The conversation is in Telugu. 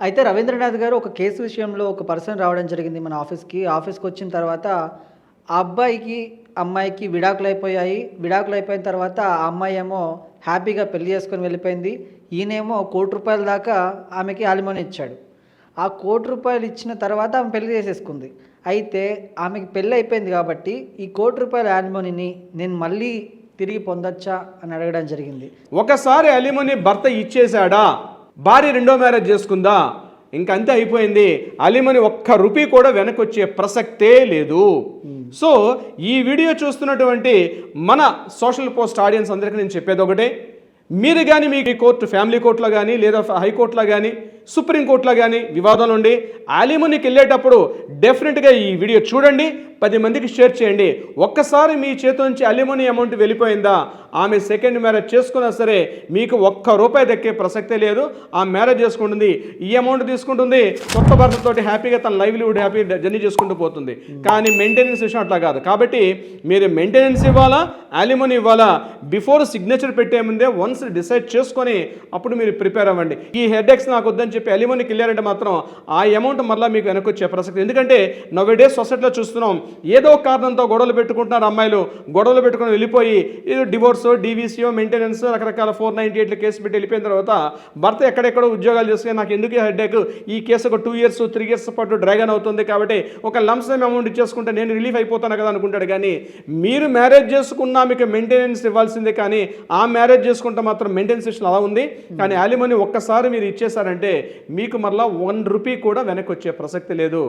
అయితే రవీంద్రనాథ్ గారు ఒక కేసు విషయంలో ఒక పర్సన్ రావడం జరిగింది మన ఆఫీస్‌కి. ఆఫీస్‌కొచ్చిన తర్వాత ఆ అబ్బాయికి, అమ్మాయికి విడాకులైపోయాయి. విడాకులైపోయిన తర్వాత ఆ అమ్మాయేమో హ్యాపీగా పెళ్లి చేసుకొని వెళ్ళిపోయింది. ఈయనేమో ₹1,00,00,000 దాకా ఆమెకి యాలిమనీ ఇచ్చాడు. ఆ ₹1,00,00,000 ఇచ్చిన తర్వాత ఆమె పెళ్లి చేసేసుకుంది. అయితే ఆమెకి పెళ్లయిపోయింది కాబట్టి ఈ ₹1,00,00,000 యాలిమనీని నేను మళ్ళీ తిరిగి పొందొచ్చా అని అడగడం జరిగింది. ఒకసారి అలిమనీ భర్త ఇచ్చేశాడా, భార్య రెండో మ్యారేజ్ చేసుకుందా, ఇంకంతే అయిపోయింది. అలిమనీ ఒక్క రూపీ కూడా వెనక్కి వచ్చే ప్రసక్తే లేదు. సో ఈ వీడియో చూస్తున్నటువంటి మన సోషల్ పోస్ట్ ఆడియన్స్ అందరికీ నేను చెప్పేది ఒకటే, మీరు కానీ మీకు కోర్టు, ఫ్యామిలీ కోర్టులో కానీ లేదా హైకోర్టులో కానీ సుప్రీంకోర్టులో కానీ వివాదాలు ఉండి అలిమనీకి వెళ్ళేటప్పుడు డెఫినెట్గా ఈ వీడియో చూడండి, 10 మందికి షేర్ చేయండి. ఒక్కసారి మీ చేతి నుంచి అలిమనీ అమౌంట్ వెళ్ళిపోయిందా, ఆమె సెకండ్ మ్యారేజ్ చేసుకున్నా సరే మీకు ₹1 దక్కే ప్రసక్తే లేదు. ఆ మ్యారేజ్ చేసుకుంటుంది, ఈ అమౌంట్ తీసుకుంటుంది, కొత్త భర్తతోటి హ్యాపీగా తన లైవ్లీవుడ్ హ్యాపీ జర్నీ చేసుకుంటూ పోతుంది. కానీ మెయింటెనెన్స్ విషయం అట్లా కాదు. కాబట్టి మీరు మెయింటెనెన్స్ ఇవ్వాలా, అలిమనీ ఇవ్వాలా, బిఫోర్ సిగ్నేచర్ పెట్టే ముందే వన్స్ డిసైడ్ చేసుకొని అప్పుడు మీరు ప్రిపేర్ అవ్వండి. ఈ హెడ్ఏక్స్ నాకు వద్దని చెప్పి అలిమనీకి వెళ్ళారంటే మాత్రం ఆ అమౌంట్ మళ్ళీ మీకు వెనక్కి వచ్చే ప్రసక్తి. ఎందుకంటే నవ్వేడేస్ సొసైటీలో చూస్తున్నాం, ఏదో కారణంతో గొడవలు పెట్టుకుంటున్నారు అమ్మాయిలు, గొడవలు పెట్టుకుని వెళ్ళిపోయి ఇది డివోర్స్, డీవీసీఓ, మెయింటెనెన్స్, రకరకాల 498 కేసు పెట్టి వెళ్ళిపోయిన తర్వాత భర్త ఎక్కడెక్కడో ఉద్యోగాలు చేసుకుని నాకు ఎందుకు హెడ్ఏక్, ఈ కేసు ఒక 2 years 3 years పాటు డ్రాగన్ అవుతుంది కాబట్టి ఒక లంసమ్ అమౌంట్ ఇచ్చేసుకుంటే నేను రిలీఫ్ అయిపోతాను కదా అనుకుంటాడు. కానీ మీరు మ్యారేజ్ చేసుకున్నా మీకు మెయింటెనెన్స్ ఇవ్వాల్సిందే, కానీ ఆ మ్యారేజ్ చేసుకుంటే మాత్రం మెయింటెనెన్స్ విషయం అలా ఉంది. కానీ అలిమనీ ఒక్కసారి మీరు ఇచ్చేసారంటే మీకు మరలా ₹1 కూడా వెనక్కి వచ్చే ప్రసక్తి లేదు.